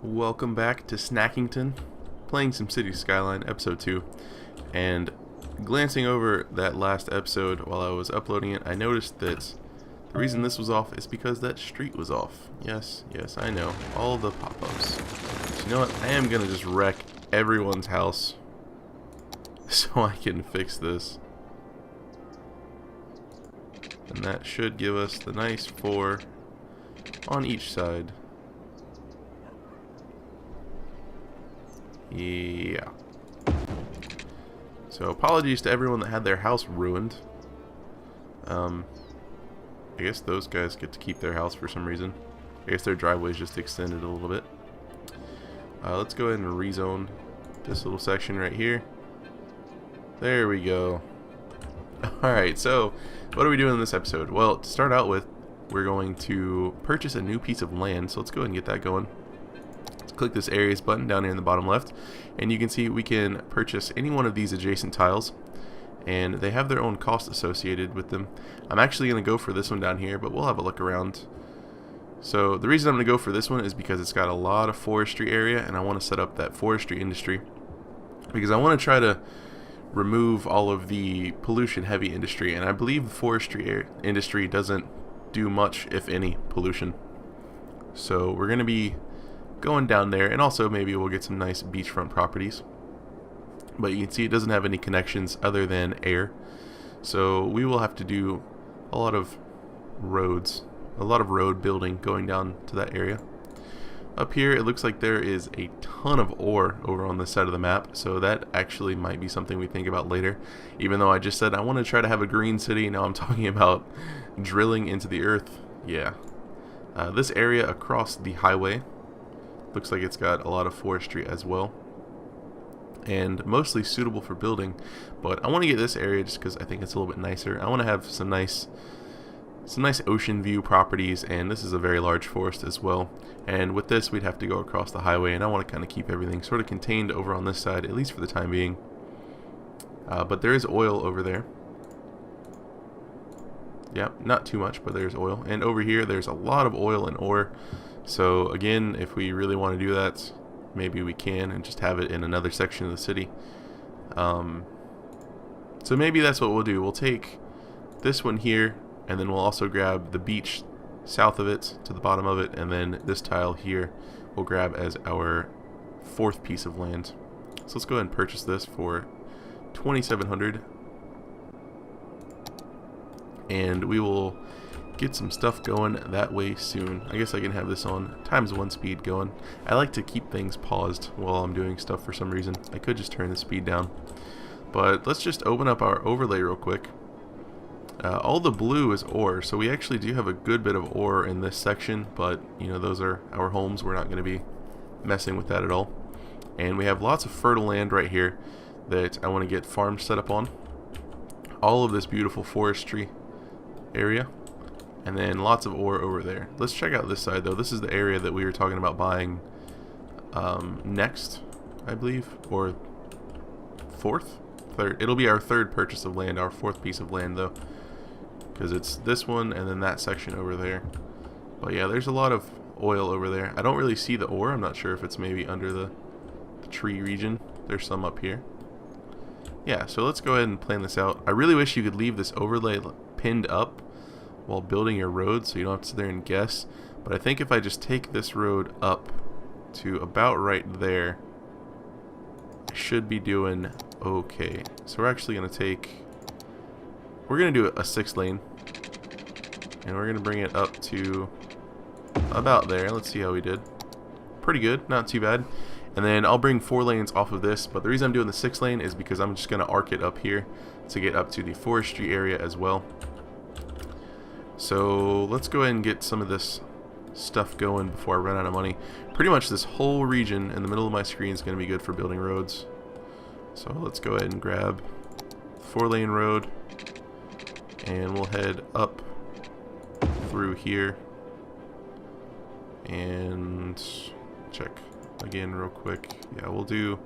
Welcome back to Snackington, playing some City Skyline episode 2, and glancing over that last episode while I was uploading it, I noticed that the reason this was off is because that street was off. Yes, I know, all the pop-ups. So you know what, I am going to just wreck everyone's house so I can fix this. And that should give us the nice 4 on each side. Yeah. So apologies to everyone that had their house ruined. I guess those guys get to keep their house for some reason. I guess their driveway's just extended a little bit. Let's go ahead and rezone this little section right here. There we go. Alright, so what are we doing in this episode? Well, to start out with, we're going to purchase a new piece of land. So let's go ahead and get that going. Click this areas button down here in the bottom left, and you can see we can purchase any one of these adjacent tiles, and they have their own cost associated with them. I'm actually going to go for this one down here, but we'll have a look around. So the reason I'm going to go for this one is because it's got a lot of forestry area, and I want to set up that forestry industry because I want to try to remove all of the pollution heavy industry, and I believe the forestry industry doesn't do much, if any, pollution. So we're going to be going down there, and also maybe we'll get some nice beachfront properties. But you can see it doesn't have any connections other than air, so we will have to do a lot of roads, a lot of road building going down to that area. Up here it looks like there is a ton of ore over on this side of the map, so that actually might be something we think about later. Even though I just said I want to try to have a green city, now I'm talking about drilling into the earth. Yeah. This area across the highway looks like it's got a lot of forestry as well, and mostly suitable for building. But I want to get this area just because I think it's a little bit nicer. I want to have some nice ocean view properties, and this is a very large forest as well. And with this, we'd have to go across the highway, and I want to kind of keep everything sort of contained over on this side, at least for the time being. But there is oil over there. Yeah, not too much, but there's oil. And over here, there's a lot of oil and ore. So again, if we really want to do that, maybe we can and just have it in another section of the city. So maybe that's what we'll do. We'll take this one here, and then we'll also grab the beach south of it to the bottom of it, and then this tile here we'll grab as our 4th piece of land. So let's go ahead and purchase this for 2,700, and we will get some stuff going that way soon. I guess I can have this on ×1 speed going. I like to keep things paused while I'm doing stuff for some reason. I could just turn the speed down. But let's just open up our overlay real quick. All the blue is ore, so we actually do have a good bit of ore in this section, but you know, those are our homes. We're not going to be messing with that at all. And we have lots of fertile land right here that I want to get farms set up on. All of this beautiful forestry area. And then lots of ore over there. Let's check out this side though. This is the area that we were talking about buying next, I believe, or 4th? 3rd. It'll be our 3rd purchase of land, our 4th piece of land though, because it's this one and then that section over there. But yeah, there's a lot of oil over there. I don't really see the ore. I'm not sure if it's maybe under the tree region. There's some up here. Yeah, so let's go ahead and plan this out. I really wish you could leave this overlay pinned up while building your road, so you don't have to sit there and guess. But I think if I just take this road up to about right there, I should be doing okay. So we're actually going to we're going to do a 6 lane, and we're going to bring it up to about there. Let's see how we did. Pretty good, not too bad. And then I'll bring 4 lanes off of this, but the reason I'm doing the 6 lane is because I'm just going to arc it up here to get up to the forestry area as well. So let's go ahead and get some of this stuff going before I run out of money. Pretty much this whole region in the middle of my screen is going to be good for building roads. So let's go ahead and grab 4-lane road, and we'll head up through here and check again real quick. Yeah, we'll do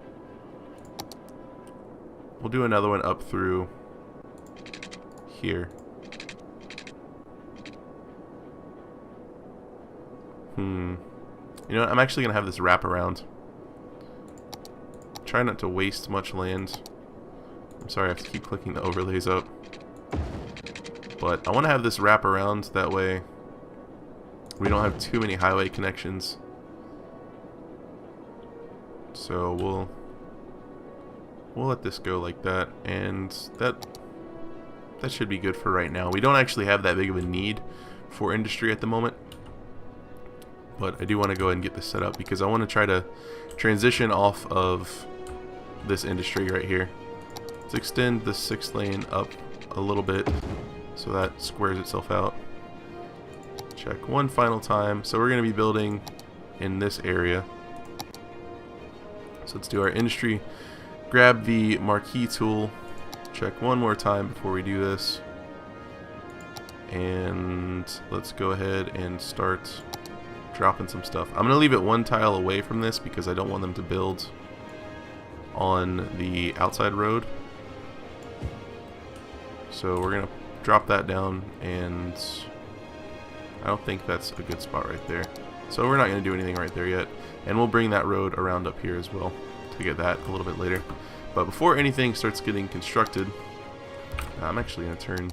another one up through here. You know what? I'm actually going to have this wrap around. Try not to waste much land. I'm sorry, I have to keep clicking the overlays up. But I want to have this wrap around, that way we don't have too many highway connections. So we'll let this go like that, and that should be good for right now. We don't actually have that big of a need for industry at the moment, but I do want to go ahead and get this set up because I want to try to transition off of this industry right here. Let's extend the 6th lane up a little bit so that squares itself out. Check one final time. So we're going to be building in this area. So let's do our industry. Grab the marquee tool. Check one more time before we do this. And let's go ahead and start dropping some stuff. I'm going to leave it one tile away from this because I don't want them to build on the outside road. So we're going to drop that down, and I don't think that's a good spot right there. So we're not going to do anything right there yet. And we'll bring that road around up here as well to get that a little bit later. But before anything starts getting constructed, I'm actually going to turn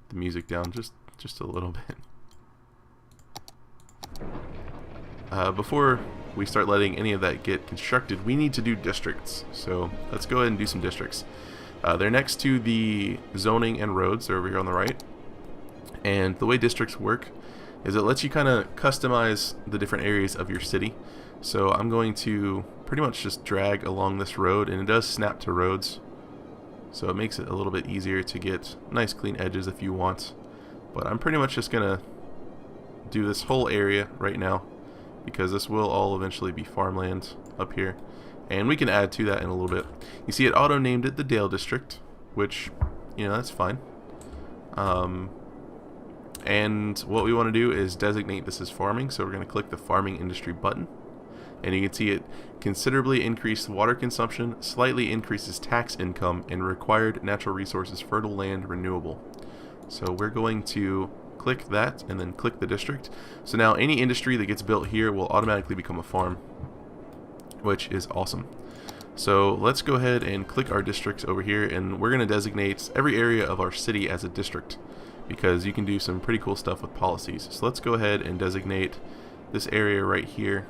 the music down just a little bit. Before we start letting any of that get constructed, we need to do districts. So let's go ahead and do some districts. They're next to the zoning and roads. They're over here on the right. And the way districts work is it lets you kind of customize the different areas of your city. So I'm going to pretty much just drag along this road, and it does snap to roads. So it makes it a little bit easier to get nice clean edges if you want. But I'm pretty much just going to do this whole area right now, because this will all eventually be farmland up here. And we can add to that in a little bit. You see it auto-named it the Dale District, which, you know, that's fine. And what we want to do is designate this as farming, so we're going to click the farming industry button. And you can see it considerably increased water consumption, slightly increases tax income, and required natural resources, fertile land, renewable. So we're going to click that and then click the district. So now any industry that gets built here will automatically become a farm, which is awesome. So let's go ahead and click our districts over here, and we're going to designate every area of our city as a district, because you can do some pretty cool stuff with policies. So let's go ahead and designate this area right here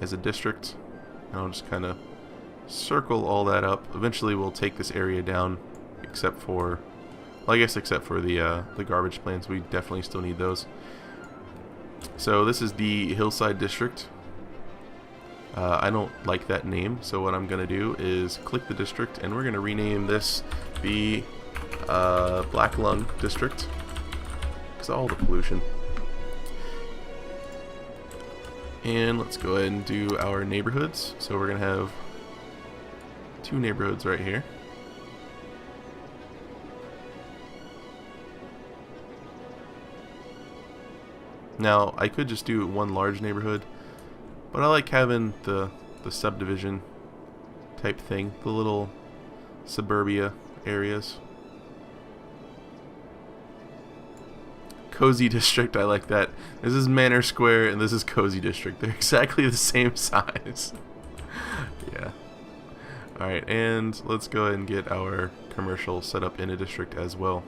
as a district. And I'll just kind of circle all that up. Eventually we'll take this area down, except for, well, I guess except for the garbage plans. We definitely still need those. So this is the Hillside District. I don't like that name, so what I'm going to do is click the district, and we're going to rename this the Black Lung District, because all the pollution. And let's go ahead and do our neighborhoods. So we're going to have 2 neighborhoods right here. Now, I could just do one large neighborhood, but I like having the subdivision type thing, the little suburbia areas. Cozy District, I like that. This is Manor Square and this is Cozy District. They're exactly the same size. Yeah. Alright, and let's go ahead and get our commercial set up in a district as well.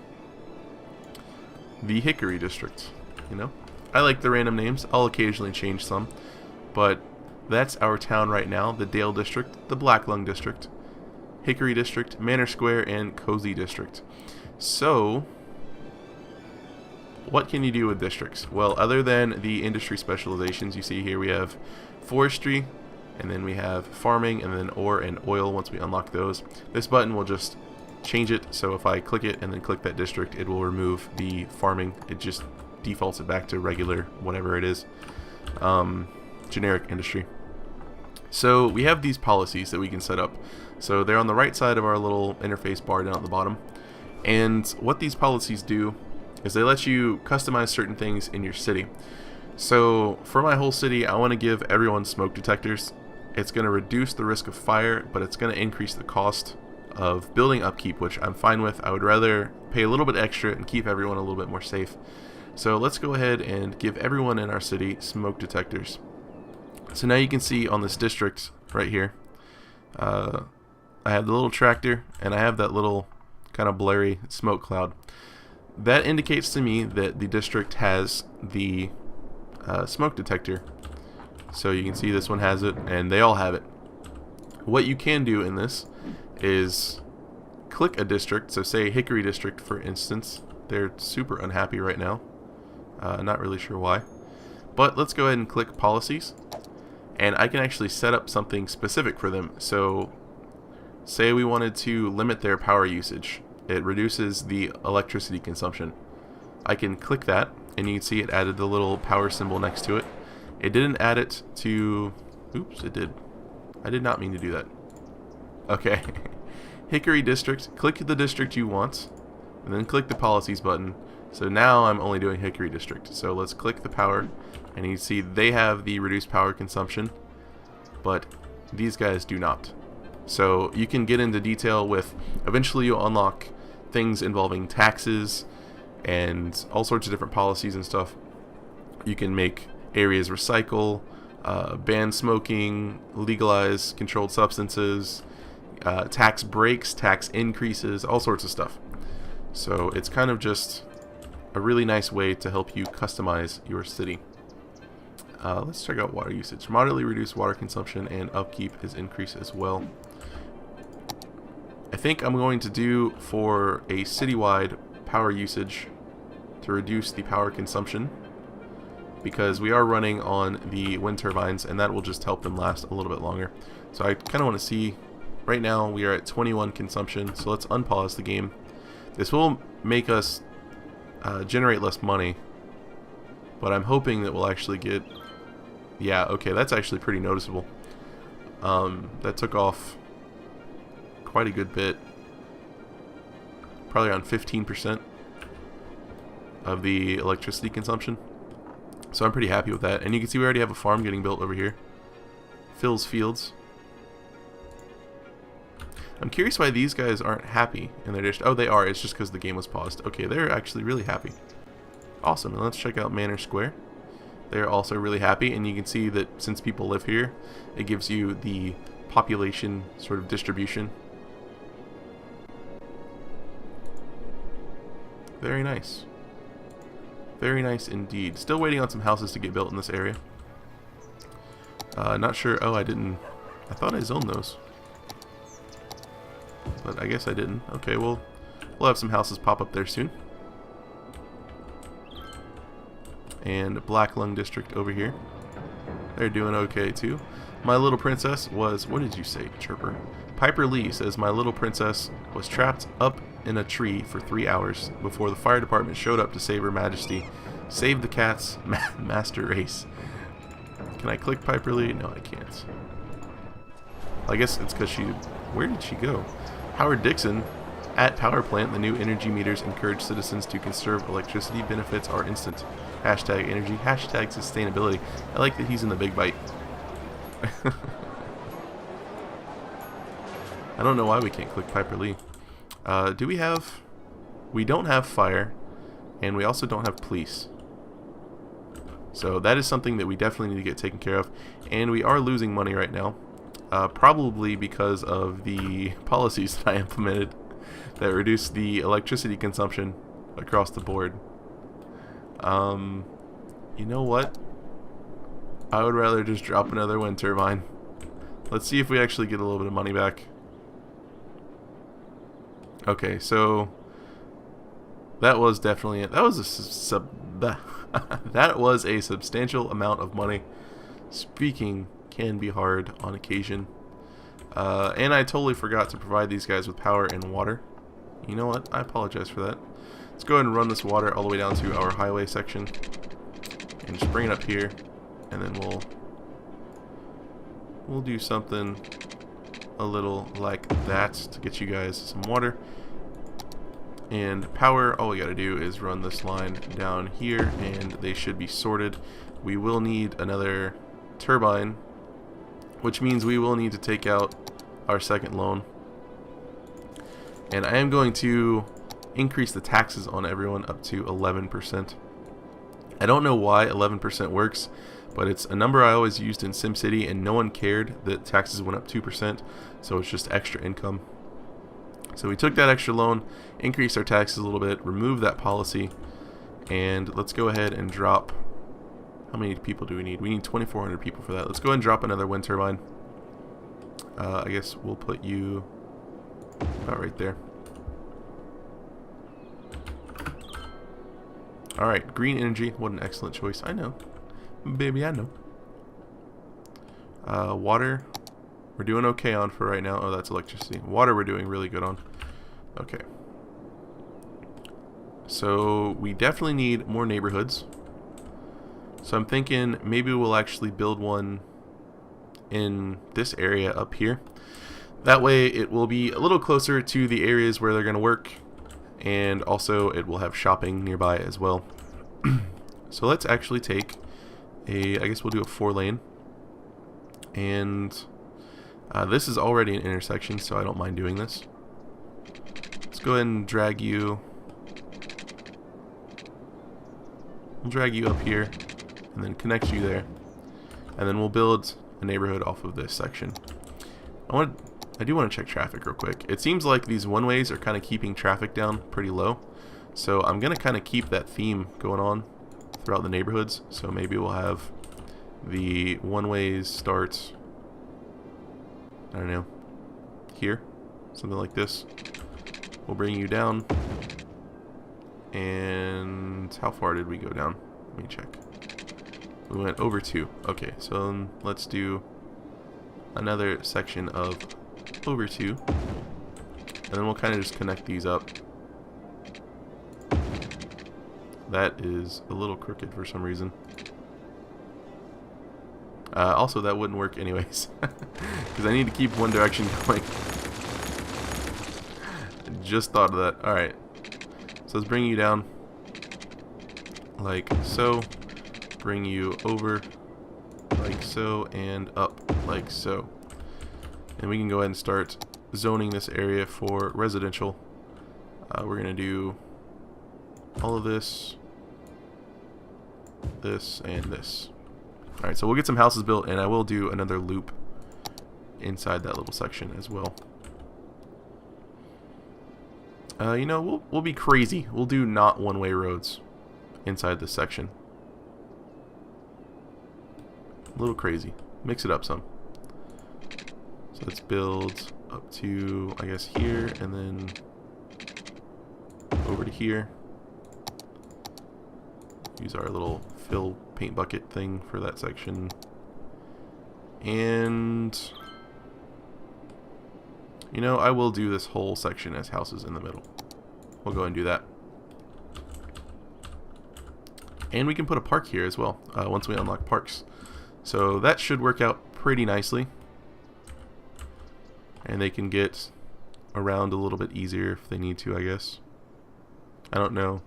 The Hickory District, you know? I like the random names. I'll occasionally change some. But that's our town right now. The Dale District, the Black Lung District, Hickory District, Manor Square, and Cozy District. So, what can you do with districts? Well, other than the industry specializations, you see here we have forestry, and then we have farming, and then ore and oil once we unlock those. This button will just change it, so if I click it and then click that district, it will remove the farming. It just defaults it back to regular, whatever it is, generic industry. So we have these policies that we can set up. So they're on the right side of our little interface bar down at the bottom. And what these policies do is they let you customize certain things in your city. So for my whole city, I want to give everyone smoke detectors. It's going to reduce the risk of fire, but it's going to increase the cost of building upkeep, which I'm fine with. I would rather pay a little bit extra and keep everyone a little bit more safe. So let's go ahead and give everyone in our city smoke detectors. So now you can see on this district right here, I have the little tractor and I have that little kind of blurry smoke cloud. That indicates to me that the district has the smoke detector. So you can see this one has it and they all have it. What you can do in this is click a district. So say Hickory District, for instance. They're super unhappy right now. Not really sure why. But let's go ahead and click policies. And I can actually set up something specific for them. So say we wanted to limit their power usage. It reduces the electricity consumption. I can click that and you can see it added the little power symbol next to it. It didn't add it to... Oops, it did. I did not mean to do that. Okay. Hickory District. Click the district you want. And then click the policies button. So now I'm only doing Hickory District. So let's click the power. And you see they have the reduced power consumption. But these guys do not. So you can get into detail with... Eventually you'll unlock things involving taxes and all sorts of different policies and stuff. You can make areas recycle, ban smoking, legalize controlled substances, tax breaks, tax increases, all sorts of stuff. So it's kind of just a really nice way to help you customize your city. Let's check out water usage. Moderately reduced water consumption and upkeep is increased as well. I think I'm going to do for a citywide power usage to reduce the power consumption, because we are running on the wind turbines and that will just help them last a little bit longer. So I kind of want to see, right now we are at 21 consumption, so let's unpause the game. This will make us generate less money, but I'm hoping that we'll actually get... Yeah, okay, that's actually pretty noticeable. That took off quite a good bit. Probably around 15% of the electricity consumption. So I'm pretty happy with that. And you can see we already have a farm getting built over here. Phil's Fields. I'm curious why these guys aren't happy in their dish. Oh, they are. It's just because the game was paused. Okay, they're actually really happy. Awesome. And let's check out Manor Square. They're also really happy. And you can see that since people live here, it gives you the population sort of distribution. Very nice. Very nice indeed. Still waiting on some houses to get built in this area. Not sure. Oh, I didn't. I thought I zoned those. But I guess I didn't. Okay, well, we'll have some houses pop up there soon. And Black Lung District over here. They're doing okay too. My Little Princess was... What did you say, Chirper? Piper Lee says my little princess was trapped up in a tree for 3 hours before the fire department showed up to save her majesty. Save the cat's master race. Can I click Piper Lee? No, I can't. I guess it's because she... Where did she go? Howard Dixon. At power plant, the new energy meters encourage citizens to conserve electricity. Benefits are instant. Hashtag energy. Hashtag sustainability. I like that he's in the big bite. I don't know why we can't click Piper Lee. Do we have... We don't have fire, and we also don't have police. So that is something that we definitely need to get taken care of. And we are losing money right now. Probably because of the policies that I implemented that reduce the electricity consumption across the board. You know what? I would rather just drop another wind turbine. Let's see if we actually get a little bit of money back. Okay, so that was definitely it. That was that was a substantial amount of money. Speaking can be hard on occasion. And I totally forgot to provide these guys with power and water. You know what? I apologize for that. Let's go ahead and run this water all the way down to our highway section. And just bring it up here. And then we'll do something a little like that to get you guys some water. And power, all we gotta do is run this line down here and they should be sorted. We will need another turbine, which means we will need to take out our second loan. And I am going to increase the taxes on everyone up to 11%. I don't know why 11% works, but it's a number I always used in SimCity, and no one cared that taxes went up 2%, so it's just extra income. So we took that extra loan, increased our taxes a little bit, removed that policy, and let's go ahead and drop... How many people do we need? We need 2,400 people for that. Let's go ahead and drop another wind turbine. I guess we'll put you about right there. Alright, green energy. What an excellent choice. I know. Baby, I know. Water, we're doing okay on for right now. Oh, that's electricity. Water we're doing really good on. Okay. So, we definitely need more neighborhoods. So I'm thinking maybe we'll actually build one in this area up here. That way it will be a little closer to the areas where they're going to work, and also it will have shopping nearby as well. So let's actually take I guess we'll do a 4-lane, and this is already an intersection, so I don't mind doing this. Let's go ahead and drag you. We'll drag you up here and then connect you there, and then we'll build a neighborhood off of this section. I do want to check traffic real quick. It seems like these one-ways are kind of keeping traffic down pretty low, so I'm going to kind of keep that theme going on throughout the neighborhoods. So maybe we'll have the one-ways start, I don't know, here, something like this. We'll bring you down, and how far did we go down? Let me check. We went over 2. Okay, so let's do another section of over 2, and then we'll kind of just connect these up. That is a little crooked for some reason. Also, that wouldn't work anyways, because I need to keep one direction going. Just thought of that. Alright, so let's bring you down like so, bring you over like so, and up like so. And we can go ahead and start zoning this area for residential. We're going to do all of this, this, and this. Alright, so we'll get some houses built, and I will do another loop inside that little section as well. You know, we'll be crazy. We'll do not one-way roads inside this section. A little crazy. Mix it up some. So let's build up to, I guess, here, and then over to here. Use our little fill paint bucket thing for that section. And, you know, I will do this whole section as houses in the middle. We'll go ahead and do that. And we can put a park here as well, once we unlock parks. So that should work out pretty nicely. And they can get around a little bit easier if they need to, I guess. I don't know.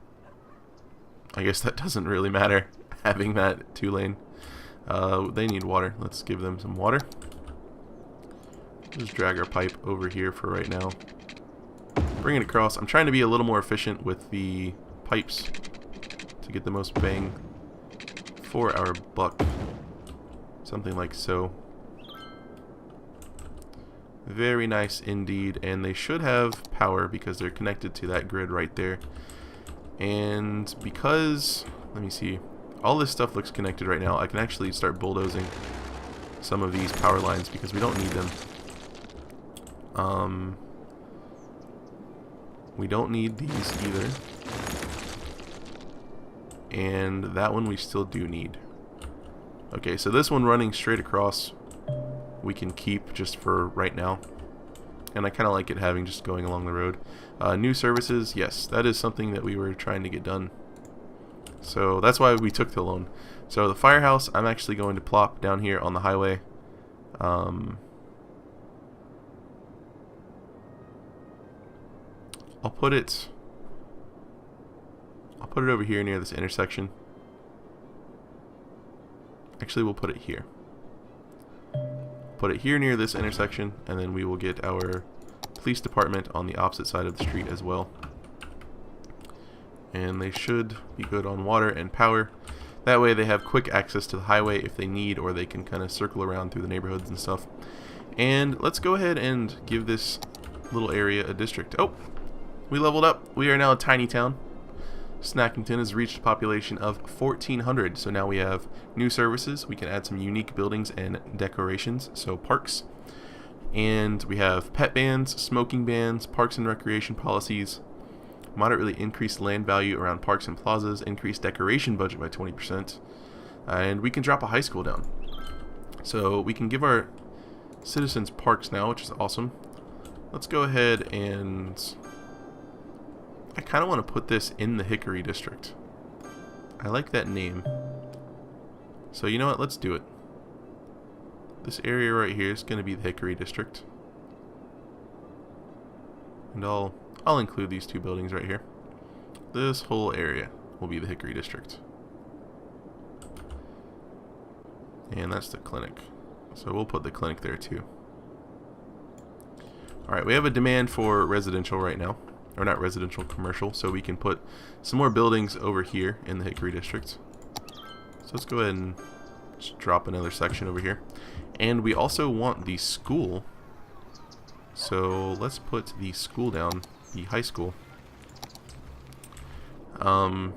I guess that doesn't really matter, having that 2-lane. They need water. Let's give them some water. Just drag our pipe over here for right now. Bring it across. I'm trying to be a little more efficient with the pipes to get the most bang for our buck. Something like so. Very nice indeed, and they should have power because they're connected to that grid right there. And because, let me see, all this stuff looks connected right now, I can actually start bulldozing some of these power lines because we don't need them. We don't need these either. And that one we still do need. Okay, so this one running straight across we can keep just for right now. And I kind of like it having just going along the road. New services, yes, that is something that we were trying to get done. So that's why we took the loan. So the firehouse, I'm actually going to plop down here on the highway. I'll put it over here near this intersection. Actually, we'll put it here. Put it here near this intersection, and then we will get our police department on the opposite side of the street as well. And they should be good on water and power. That way they have quick access to the highway if they need, or they can kind of circle around through the neighborhoods and stuff. And let's go ahead and give this little area a district. Oh, we leveled up. We are now a tiny town. Snackington has reached a population of 1,400, so now we have new services. We can add some unique buildings and decorations, so parks. And we have pet bans, smoking bans, parks and recreation policies, moderately increased land value around parks and plazas, increased decoration budget by 20%, and we can drop a high school down. So we can give our citizens parks now, which is awesome. Let's go ahead and... I kind of want to put this in the Hickory District. I like that name. So you know what, let's do it. This area right here is going to be the Hickory District. And I'll include these two buildings right here. This whole area will be the Hickory District. And that's the clinic. So we'll put the clinic there too. Alright, we have a demand for residential right now. Or not residential, commercial. So we can put some more buildings over here in the Hickory District. So let's go ahead and just drop another section over here. And we also want the school. So let's put the school down, the high school. I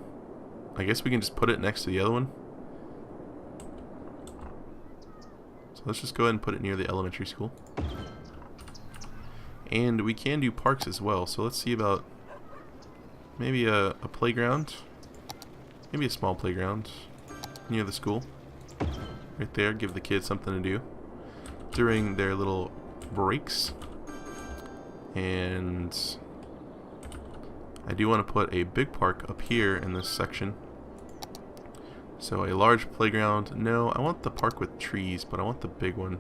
guess we can just put it next to the other one. So let's just go ahead and put it near the elementary school. And we can do parks as well, so let's see about maybe a playground. Maybe a small playground near the school. Right there, give the kids something to do during their little breaks. And I do want to put a big park up here in this section. So a large playground. No, I want the park with trees, but I want the big one.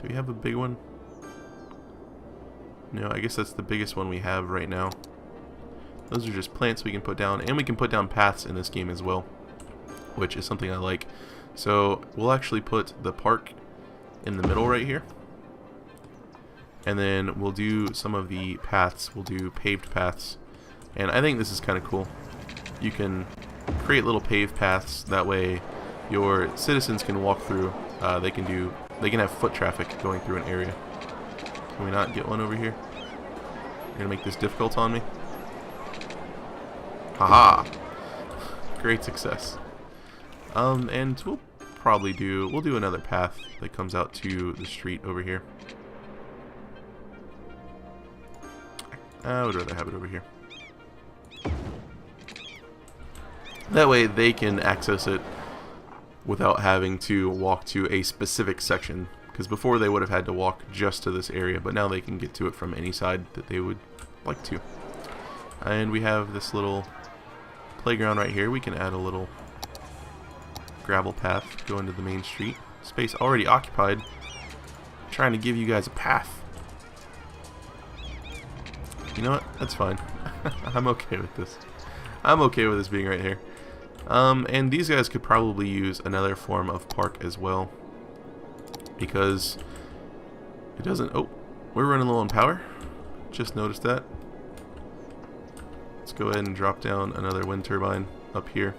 Do we have a big one? No, I guess that's the biggest one we have right now. Those are just plants we can put down, and we can put down paths in this game as well, which is something I like. So we'll actually put the park in the middle right here, and then we'll do some of the paths. We'll do paved paths, and I think this is kind of cool. You can create little paved paths, that way your citizens can walk through. They can have foot traffic going through an area. Can we not get one over here? You're gonna make this difficult on me? Haha! Great success. And we'll do another path that comes out to the street over here. I would rather have it over here. That way they can access it without having to walk to a specific section. Because before they would have had to walk just to this area, but now they can get to it from any side that they would like to. And we have this little playground right here. We can add a little gravel path going to the main street. Space already occupied. I'm trying to give you guys a path. You know what? That's fine. I'm okay with this. I'm okay with this being right here. And these guys could probably use another form of park as well, because it doesn't... Oh, we're running low on power. Just noticed that. Let's go ahead and drop down another wind turbine up here.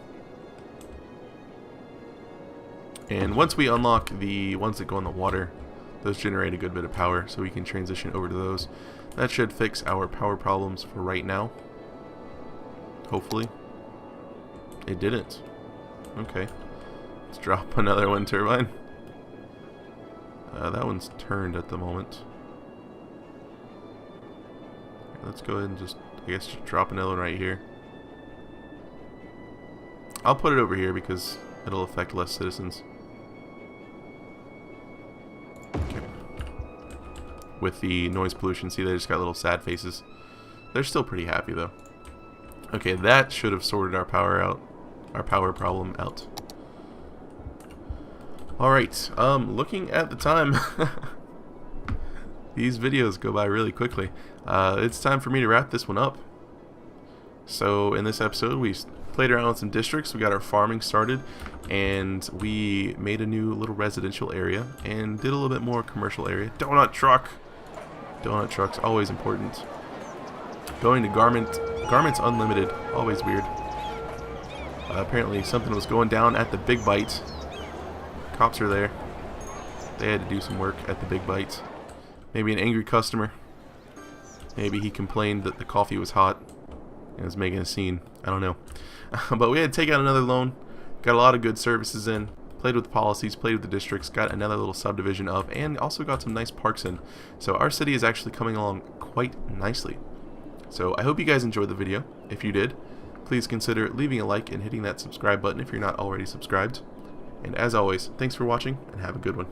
And once we unlock the ones that go in the water, those generate a good bit of power, so we can transition over to those. That should fix our power problems for right now. Hopefully. It didn't. Okay. Let's drop another wind turbine. That one's turned at the moment. Let's go ahead and just drop another one right here. I'll put it over here because it'll affect less citizens. Okay. With the noise pollution, see, they just got little sad faces. They're still pretty happy though. Okay, that should have sorted our power problem out. Alright, looking at the time, these videos go by really quickly. It's time for me to wrap this one up. So in this episode, we played around with some districts, we got our farming started, and we made a new little residential area, and did a little bit more commercial area. Donut truck! Donut truck's always important. Going to Garments Unlimited, always weird. Apparently something was going down at the Big Bite. Cops are there. They had to do some work at the Big Bite. Maybe an angry customer. Maybe he complained that the coffee was hot and was making a scene. I don't know. But we had to take out another loan. Got a lot of good services in. Played with the policies, played with the districts, got another little subdivision up, and also got some nice parks in. So our city is actually coming along quite nicely. So I hope you guys enjoyed the video. If you did, please consider leaving a like and hitting that subscribe button if you're not already subscribed. And as always, thanks for watching and have a good one.